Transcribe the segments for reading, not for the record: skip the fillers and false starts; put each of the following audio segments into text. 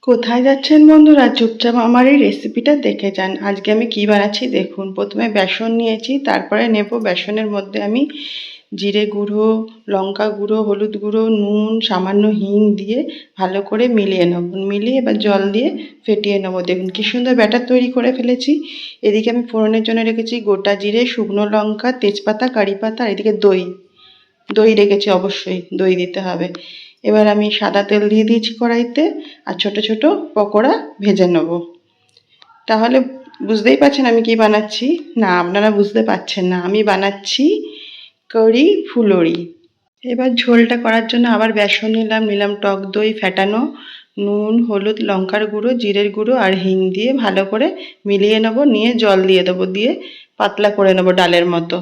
কোথায় যাচ্ছেন বন্ধুরা? চুপচাপ আমার এই রেসিপিটা দেখে যান। আজকে আমি কি বানাচ্ছি দেখুন। প্রথমে বেসন নিয়েছি, তারপরে নেব বেসনের মধ্যে আমি জিরে গুঁড়ো, লঙ্কা গুঁড়ো, হলুদ গুঁড়ো, নুন, সামান্য হিং দিয়ে ভালো করে মিলিয়ে নেব। মিলিয়ে এবার জল দিয়ে ফেটিয়ে নেব। দেখুন কি সুন্দর ব্যাটার তৈরি করে ফেলেছি। এদিকে আমি ফোড়নের জন্য রেখেছি গোটা জিরে, শুকনো লঙ্কা, তেজপাতা, কারি পাতা, আর এদিকে দই দই রেখেছি, অবশ্যই দই দিতে হবে। এবার আমি সাদা তেল দিয়ে দিয়েছি কড়াইতে, আর ছোট ছোট পকোড়া ভেজে নেব। তাহলে বুঝতেই পারছেন আমি কি বানাচ্ছি? না, আপনারা বুঝতে পারছেন না, আমি বানাচ্ছি কারি ফুলুরি। এবার ঝোলটা করার জন্য আবার বেসন নিলাম টক দই ফেটানো, নুন, হলুদ, লঙ্কার গুঁড়ো, জিরের গুঁড়ো আর হিং দিয়ে ভালো করে মিলিয়ে নেব। নিয়ে জল দিয়ে দেবো, দিয়ে পাতলা করে নেব ডালের মতো।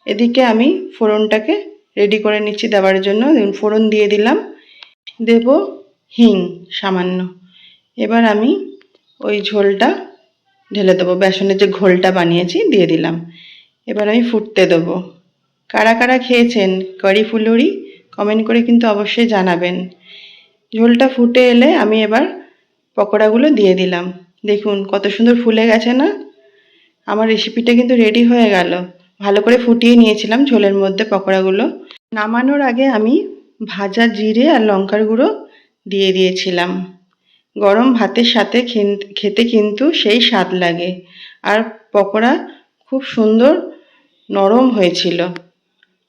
এদিকে আমি ফোড়নটাকে রেডি করে নিচ্ছি দেওয়ার জন্য। ফোড়ন দিয়ে দিলাম, দেব হিং সামান্য। এবার আমি ওই ঝোলটা ঢেলে দেবো, বেসনের যে ঘোলটা বানিয়েছি দিয়ে দিলাম। এবার আমি ফুটতে দেবো। কারা কারা খেয়েছেন কারি ফুলুরি কমেন্ট করে কিন্তু অবশ্যই জানাবেন। ঝোলটা ফুটে এলে আমি এবার পকোড়াগুলো দিয়ে দিলাম। দেখুন কত সুন্দর ফুলে গেছে না? আমার রেসিপিটা কিন্তু রেডি হয়ে গেল। ভালো করে ফুটিয়ে নিয়েছিলাম ঝোলের মধ্যে পকোড়াগুলো। নামানোর আগে আমি ভাজা জিরে আর লঙ্কার গুঁড়ো দিয়ে দিয়েছিলাম। গরম ভাতের সাথে খেতে কিন্তু সেই স্বাদ লাগে। আর পকোড়া খুব সুন্দর নরম হয়েছিল।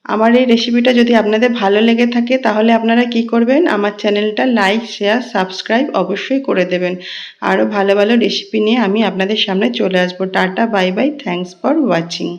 আমার এই রেসিপিটা যদি আপনাদের ভালো লেগে থাকে তাহলে আপনারা কি করবেন, আমার চ্যানেলটা লাইক, শেয়ার, সাবস্ক্রাইব অবশ্যই করে দেবেন। আরও ভালো ভালো রেসিপি নিয়ে আমি আপনাদের সামনে চলে আসবো। Tata, bye bye, thanks for watching.